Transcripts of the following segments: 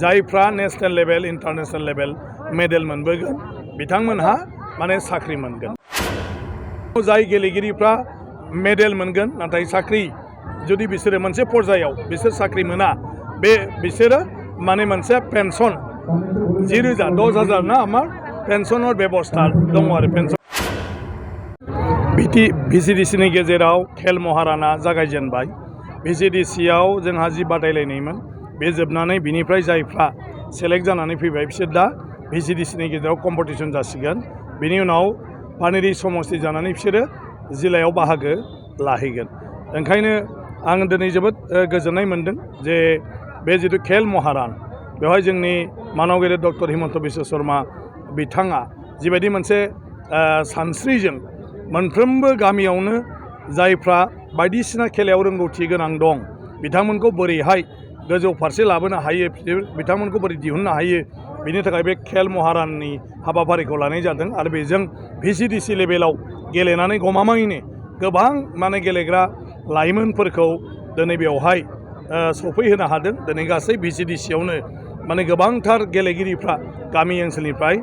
जायफ्रा national level international level medal मोनबोगोन बिथांमोनहा माने साख्रि मोनगोन जाय गेलेगिरिफ्रा मेडेल मोनगोन नाथाय साख्रि जुदि बिसोरो मोनसे पर्यायाव बिसोर साख्रि मोना बिसोरो माने मोनसे पेन्सन 10,000 ना आमार पेन्सनर बेबस्था दङ आरो पेन्सन भिसिडिसिनि गेजेराव खेल महाराना जागायजेनबाय भिसिडिसियाव जोंहा जि बादायलायनायमोन बे जोबनानै बिनिफ्राय जायफ्रा सेलेक्ट जानानै फैबाय बिसोर दा भिसिडिसिनि गेजेराव कम्पिटिसन जासिगोन बिनि उनाव पानेरि समस्ति जानानै बिसोरो जिल्लायाव बाहागो लाहैगोन ओंखायनो आं दिनै जोबोद गोजोननाय मोनदों जे बे जिथु खेल महारान बेवहाय जोंनि मानगेरे डक्टर हिमन्त बिश्व शर्मा बिथाङा जिबायदि मोनसे सानस्रिजों मोनफ्रोमबो गामियावनो जायफ्रा बायदिसिना खेलायाव रोंगौथि गोनां दं बिथांमोनखौ बोरैहाय गोजौ फारसे लाबोनो हायो बिथांमोनखौ बोरै दिहुननो हायो बिनि थाखाय बे खेल महाराननि हाबाफारिखौ लानाय जादों आरो बेजों भिसिडिसि लेभेलाव गेलेनानै गमामायैनो गोबां माने गेलेग्रा लाइमोनफोरखौ दिनै बेवहाय सफैहोनो हादों दिनै गासै भिसिडिसियावनो माने गोबांथार गेलेगिरिफ्रा गामि ओनसोलनिफ्राय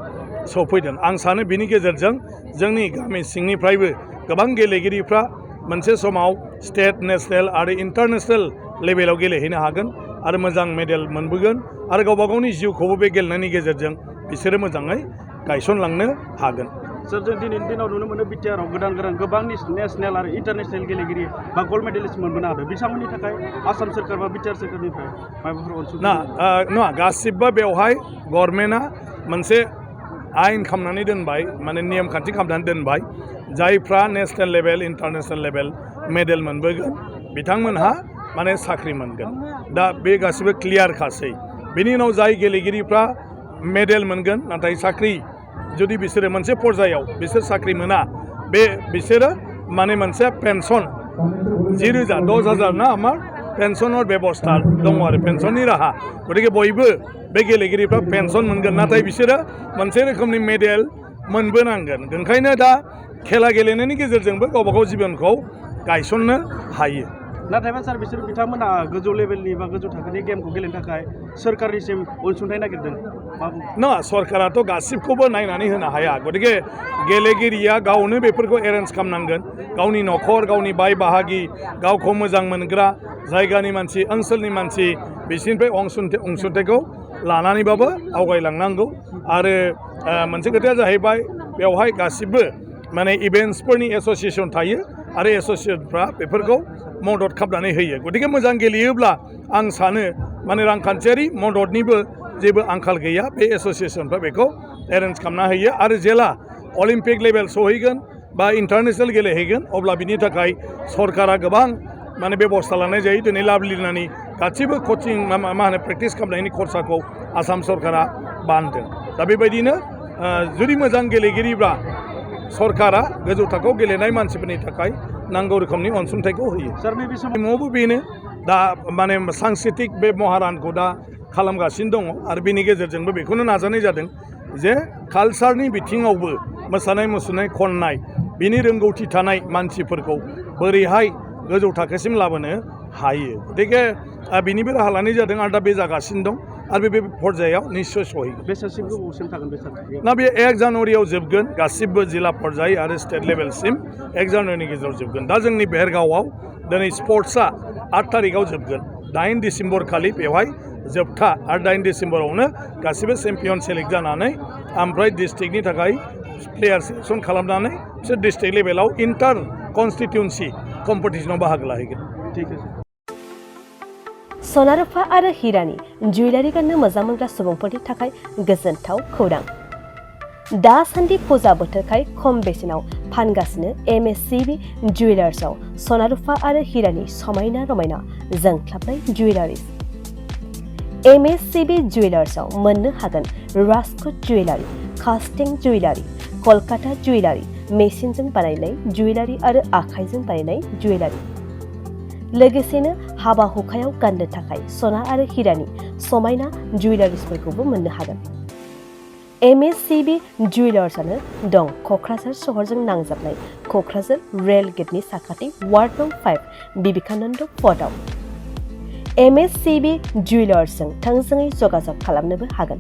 सफैदों आं सानो बिनि गेजेरजों जोंनि गामि सिंनिफ्रायबो गोबां गेलेगिरिफ्रा मोनसे समाव स्टेट नेशनेल आरो इन्टारनेशनेल लेभेलाव गेलेहैनो हागोन आरो मोजां मेडेल मोनबोगोन आरो गावबा गावनि जिउखौबो बे गेलेनायनि गेजेरजों बिसोरो मोजाङै गायसनलांनो हागोन सर जों दिनैनि दिनाव नुनो मोनो बिटिआरआव गोदान गोबां नेशनेल आरो इन्टारनेशनेल गेलेगिरि बा गल्ड मेडेलिस्ट मोनबोनो हादों बिथांमोननि थाखाय आसाम सोरखार बा बिटिआर सोरखारनिफ्राय माबाफोर अनसुंथाइ नङा गासिबो बेवहाय गभर्नमेन्टआ मोनसे आयेन खालामनानै दोनबाय माने नियम खान्थि खालामनानै दोनबाय जायफ्रा national level international level medal मोनबोगोन बिथांमोनहा माने साख्रि मोनगोन दा बे गासिबो क्लियार खासै बेनि उनाव जाय गेलेगिरिफ्रा मेडेल मोनगोन नाथाय साख्रि जुदि बिसोरो मोनसे पर्यायाव बिसोर साख्रि मोना बिसोरो माने मोनसे पेन्सन 10,000 ना आमार पेन्सनर बेबस्था दङ आरो पेन्सननि राहा गतिके बयबो बे गेलेगिरिफ्रा पेन्सन मोनगोन नाथाय बिसोरो मोनसे रोखोमनि मेडेल मोनबोनांगोन ओंखायनो दा खेला गेलेनायनि गेजेरजोंबो गावबा गाव जिबनखौ गायसननो हायो नाथायबा सार बिसोर बिथांमोना गोजौ लेभेलनि बा गोजौ थाखोनि गेमखौ गेलेनो थाखाय सोरखारनिसिम अनसुंथाइ नागिरदों नङा सरकाराथ' गासिबखौबो नायनानै होनो हाया गतिके गेलेगिरिया गावनो बेफोरखौ एरेन्ज खालामनांगोन गावनि न'खर गावनि बाय बाहागि गावखौ मोजां मोनग्रा जायगानि मानसि ओनसोलनि मानसि बिसोरनिफ्राय अनसुंथाइखौ लानानैबाबो आवगायलांनांगौ आरो मोनसे खोथाया जाहैबाय बेवहाय गासिबो माने इभेन्ट्सफोरनि एस'सियेसन थायो आरो एस'सियेसनफ्रा बेफोरखौ मदद खालामनानै होयो गतिके मोजां गेलेयोब्ला आं सानो माने रांखान्थियारि मददनिबो जेबो आंखाल गैया बे एस'सियेसनफ्रा बेखौ एरेन्ज खालामना होयो आरो जेला अलिम्पिक लेभेल सहैगोन बा इन्टारनेशनेल गेलेहैगोन अब्ला बिनि थाखाय सरकारा गोबां माने बेबस्था लानाय जायो दिनै लाभलिनानि गासिबो कचिं मा होनो प्रेक्टिस खालामनायनि खरसाखौ आसाम सरकारा बानदों दा बेबायदिनो जुदि मोजां गेलेगिरिब्ला सरकारा गोजौ थाखोआव गेलेनाय मानसिफोरनि थाखाय नांगौ रोखोमनि अनसुंथाइखौ होयो सार नैबे समावबो बेनो दा माने सांस्कृतिक बे महारानखौ दा खालामगासिनो दङ आरो बेनि गेजेरजोंबो बेखौनो नाजानाय जादों जे कालसारनि बिथिङावबो मोसानाय मुसुरनाय खननाय बिनि रोंगौथि थानाय मानसिफोरखौ बोरैहाय गोजौ थाखोसिम लाबोनो हायो गतिके बिनिबो राहा लानाय जादों आरो दा बे जागासिनो दं आरो बे पर्यायाव निस्सय सहैगोन बेसेसिम गोबावसिम थागोन बे सार ना बे 1 जानुवारियाव जोबगोन गासिबो जिल्ला पर्याय आरो स्टेट लेभेलसिम 1 जानुवारिनि गेजेराव जोबगोन दा जोंनि बेरगावआव दिनै स्पर्ट्सआ 8 थारिखआव जोबगोन 8 डिसेम्बर खालि बेवहाय जोबथा आरो 9 डिसेम्बरावनो गासिबो चेम्पियन सेलेक्ट जानानै ओमफ्राय डिस्ट्रिक्टनि थाखाय प्लेयार सेलेक्सन खालामनानै बिसोर डिस्ट्रिक्ट लेभेलाव इन्टार कन्स्टिटिउन्सि कम्पिटिसनाव बाहागो लाहैगोन ठीक है सना रुफा आरो हिरानि जुवेलारि गाननो मोजां मोनग्रा सुबुंफोरनि थाखाय गोजोनथाव खौरां दासान्दि फुजा बोथोरखाय खम बेसेनाव फानगासिनो MSCB जुवेलार्सआव सना रुफा आरो हिरानि समायना रमायना जोंख्लाबनाय जुवेलारिज MSCB जुवेलार्सआव मोननो हागोन राजकोट जुवेलारि कास्टिं जुवेलारि कलकाता जुवेलारि मेसिनजों बानायनाय जुवेलारि आरो आखाइजों बानायनाय जुवेलारि लोगोसेनो हाबा हुखायाव गाननो थाखाय सना आरो हिरानि समायना जुवेलारिसफोरखौबो मोननो हागोन MSCB जुवेलार्सआनो दं क'क्राझार सहरजों नांजाबनाय क'क्राझार रेल गेटनि साखाथि वार्ड नं 5 बिबेकानन्द पथआव MSCB जुवेलार्सजों थोंजोङै जगाजग खालामनोबो हागोन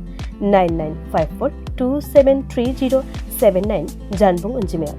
9954273079 जानबुं अनजिमायाव।